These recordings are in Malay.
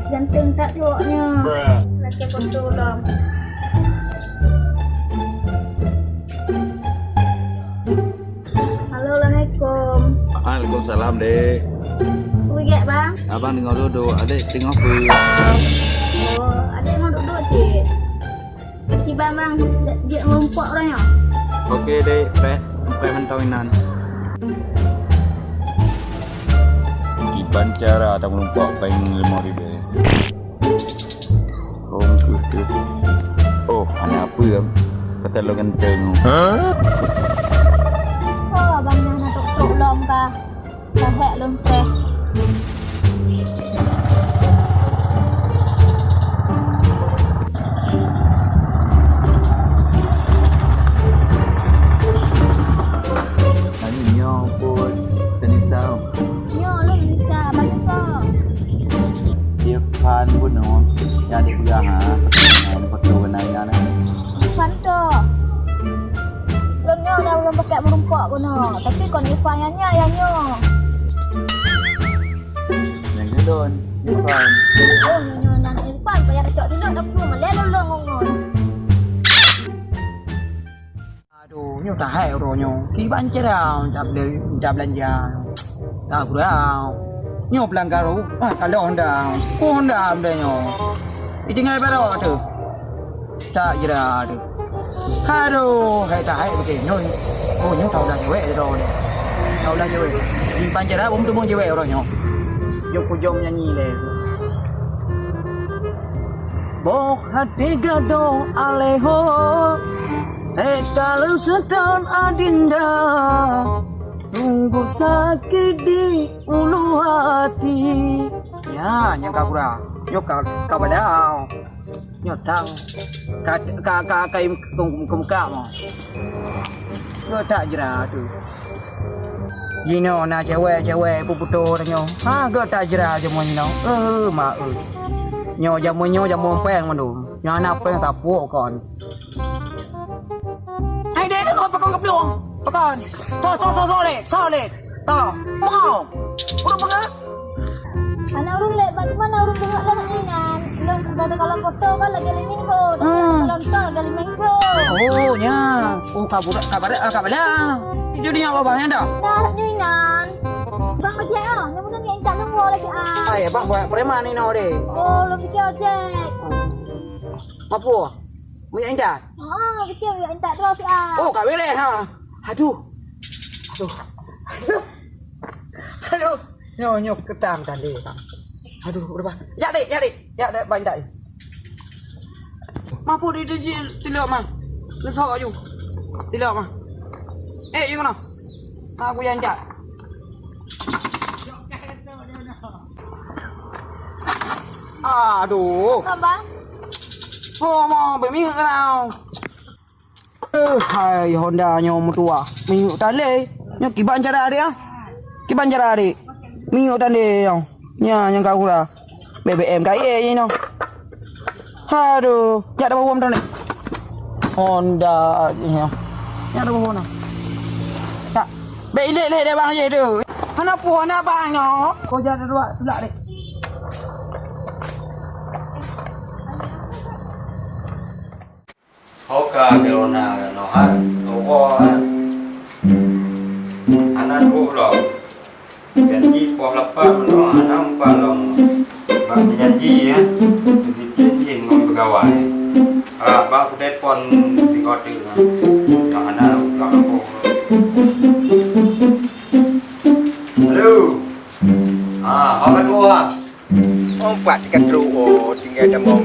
ganteng tak cowoknya. Laki kotor lah. Halo, Assalamualaikum. Waalaikumsalam, Dek. Pergi bang? Abang tengok duduk, adik tengok apa? Oh, ada yang duduk cik. Tiba bang, dia ngumpul orangnya. Okey, Dek. Sampai mentauinan. Iban cara ada melumpak paling 5,000. Oh, ada apa ya? Kata lo ganteng. Oh, abangnya nak tok lom kah? Sahek lom fresh. Pan pun no, yang di kuliah pakai warna ini. Irfan tu. Belumnya belum pakai merumpak pun no. Tapi kon Irfan yang nyo. Yang ni don, Irfan. Oh nyo nan Irfan payah cok tidur dah perlu melelo ngongon. Aduh, nyo tak hai ronyo. Kiban cerah, tak belanja. Tak kurang. Nyo pelanggar kalau Honda ambilnya. Tinggal berapa tu? Tak jera tu. Aduh, hai tak hai okey nyo. Oh nyo tahu dah cewek tu ni. Tahu dah cewek. Di Panjara tu mau cewek orangnya. Yo kujom nyanyi le. Boh hati gado aleho. Kalau setan adinda. Sungguh sakit di ulu hati. Ya, yang kau kurang. Nyok kau badau. Nyok tang. Kaim kemuka mo. Kau tak jera tu. Yino na cewek puputo nyo. Ha, kau tak jera jamu yino. Mak. Nyo jamu peng mandu. Nyo anak peng tak puak kon. Hai dek, kau pakon kepelong. Pakon. Solid. Tahu. Mau. Udah pengat. Anak urung lek bagaimana urung tengok lah ni nan. Belum ada kalau foto kan lagi liming ho. Kalau misal lagi liming ho. Oh nya. Oh kabar. Itu dia babanya dah. Dah ni nan. Bang ojek ah. Yang mana ni tak nemu lagi ah. Ay, bang buat preman ni no deh. Oh, lo fikir ojek. Apa? Mu yang dah. Fikir yang tak terus ah. Oh, kau boleh ha. Aduh. Nyo ketang tadi. Aduh, berapa? Ya dek. Ya dek banyak. Mampu di tilok mah. Lu tahu aja. Tilok mah. You kena. Aku yang jak. Aduh. Abang. Oh, mau berminggu kau. Hai Honda nyo mutua. Minggu tali. Nyo kiban cara dia. Minggu tadi yang. Yang kau kura. BBM kaya ni no. Aduh, ya ada bawang tadi. Honda ni. Ya ada bawang. Tak. Baik lek bang je tu. Mana puan abang no. Kau jangan tulak dek. Hoka kelona no har, owo anak lo. Janji poh lepas no anak palong. Bang janji ya. Janji ngom pegawai. Bang telepon di kota tu. Yang anak tak apa. Halo. Hoka dua. Empat kedua tinggal demong.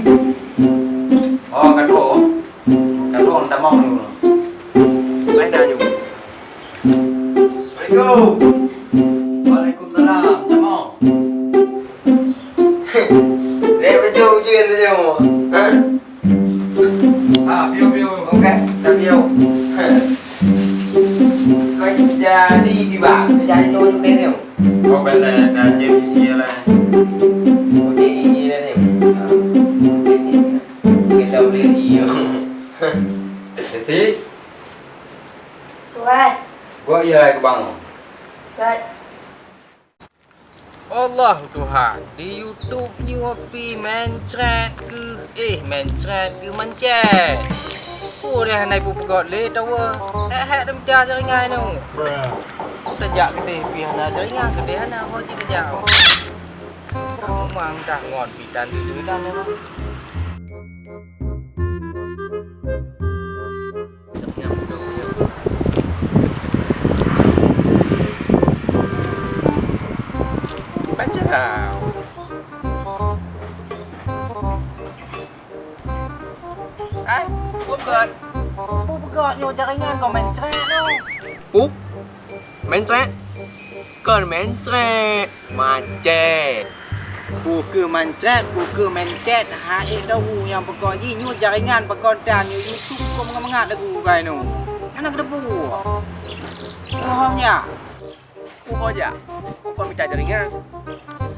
Kedua. Kedua dah mau ni. Lain dah nyu. Waalaikumsalam. Dah mau. Dia betul jual tu semua. Biu. Okey, tak dia. Kau jadi di bawah, jadi nol ni ni. Kau bela dah jadi lah. Okey, ini ni. Kita boleh dia. Sisi, Tuan. gua iya ke bang. Kat. Allah Tuhan, di YouTube ni ngopi mencret ke mencret ke mencet. Oh dah naik pukul le tahu. Hak dah mencari jaringan tu. Tajak kedai pi hana jaringan kedai hana mau kita jauh. Memang dah ngon pitan tu dah memang. Panjang. Ai, Pukul nyo jaringan kau mencret tu. Mencret? Kau mencret. Macet. Buka mencet. Hai tahu yang pekor ni nyo jaringan pekor dan nyo YouTube kau mengat lagu kai nu. Mana kena buat? Bohongnya. Pukul aja. Kau minta jaringan.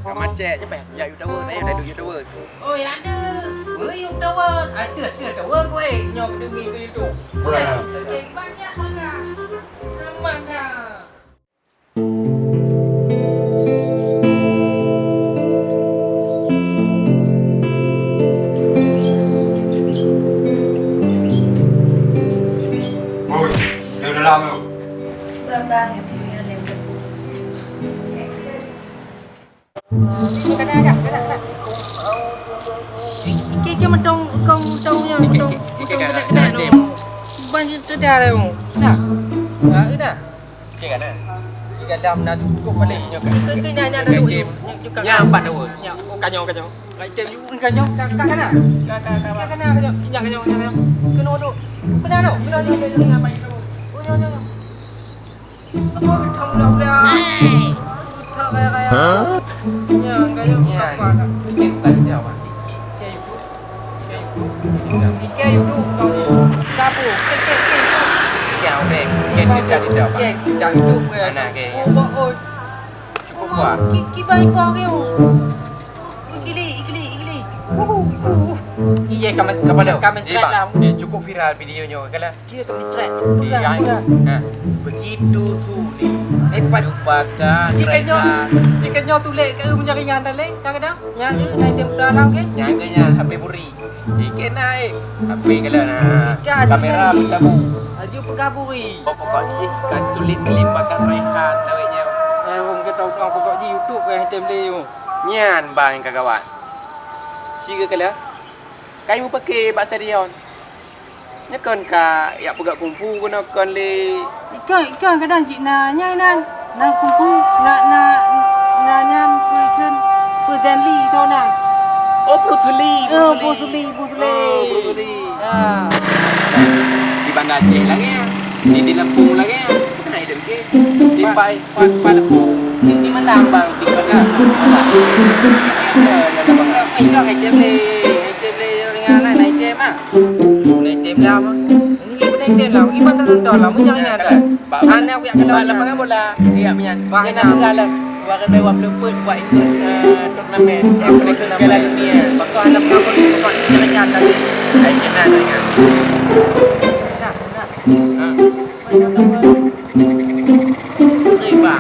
Kau macet je pen. Ya YouTube tower, ada YouTube tower. Oh, ya ada. YouTube tower. Ada tower kowe. Nyo demi ke YouTube. Okey, banyak sangat. Mana? Ôi, đều đã làm rồi. Bang. Cái này gặp cái này. Cái mình trong nha, cái này nó bao nhiêu chỗ đây đây không? Nè. Nè. Cái này. Cái đam nó cũng phải liền cái này nó đủ. Nhà bạn đâu? Nhà cả nhau. Lại tìm cả nhau. Cái này. Cái này nhà nhau. Cái nó đâu? Cái nào đâu? Cái nào nhà bạn đâu? Ôi nhau. Ôi thông đâu ra. Thằng cái. Nhà cái nhau. Cái bạn nào bạn? Cái YouTube kau ni dapur ke jauh deh ke cari YouTube ke mana ke oh cukup kuat ki baik kau ke ikili iya kamen chat lah dia cukup viral videonya kalau dia kamen chat dia begitu tulis lupakan jika nyo tulis ke menyaringan dah le kadang nyanyi naik dalam ke nyanyi HP buri ikan naik HP kalau nak kamera bertabu aju pegaburi pokoknya ikan sulit melimpahkan raihan lawanya orang kata orang pokoknya YouTube ke tem le nyan bang kawan siga kala kayu pakai bak stadion nya kon ka ya pegak kumpu kono kon le ikan kadang cik na nyai nan na kumpu na nyan kuiken puzenli to na oh brutuli di Banda Aceh lagi di Lampung lagi mana hidup ke di Pai Lampung di Malang bang di mana ini hai tem le ringan naik tem ah naik tem lama ini naik tem lama gimana dah lama jangan ada ana aku yang kalau lapangan bola iya menyan bahana segala Wakai bewa peluput buat ikut turnamen yang mereka Piala Dunia. Bakal alam kamu ni bakal jalan tadi. Saya kenal dengan. Terima.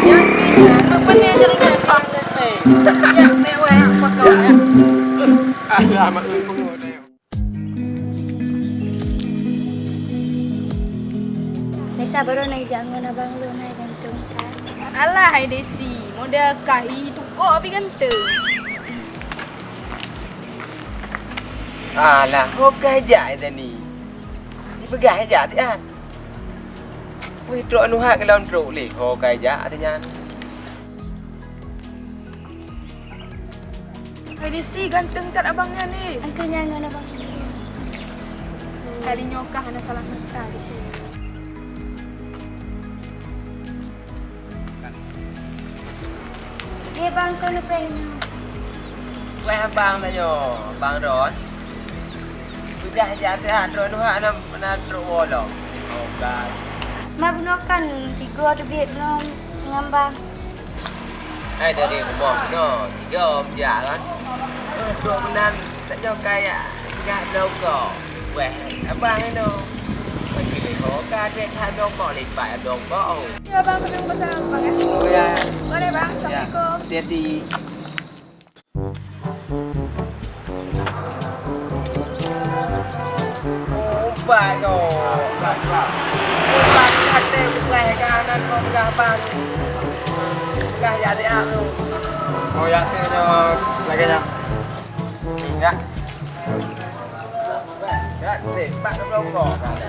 Yang ni apa ni jaringan bang ni? Yang ni weh bakal ya. Alamak aku ni. Nisa baru naik jangan abang lu naik gantung. Alah hai Desi, model kahi tukar api ganteng. Alah, kau gajah tadi. Ni bergajah tu kan. Wih, truk anu hak kalau truk le, kau gajah tu jan. Hai Desi, ganteng tak abangnya ni. Angkat jangan abang. Kali nyokah ana salah mata Desi. Bang sana pengen. Weh abang dah yo, bang Ron. Sudah jatuh Ron hak nak truk bola. Oh guys. Ma bunuhkan 3 duit belum ngambang. Hai dari rumah no, 3 dia kan. Truk benan tak jauh kaya, enggak tahu kau. Weh, abang ni no. pergi kau kadek hadong mau lepak hadong mau. Ya bang, kami mau pesan bang ya. Oh ya. Mari bang, Ya. assalamualaikum. Hati-hati. Ubah kau. Ubah hati ubah kanan kau berapa? Kah jadi aku. Oh ya, lagi nya. Ya. Ya, lepak ke belakang.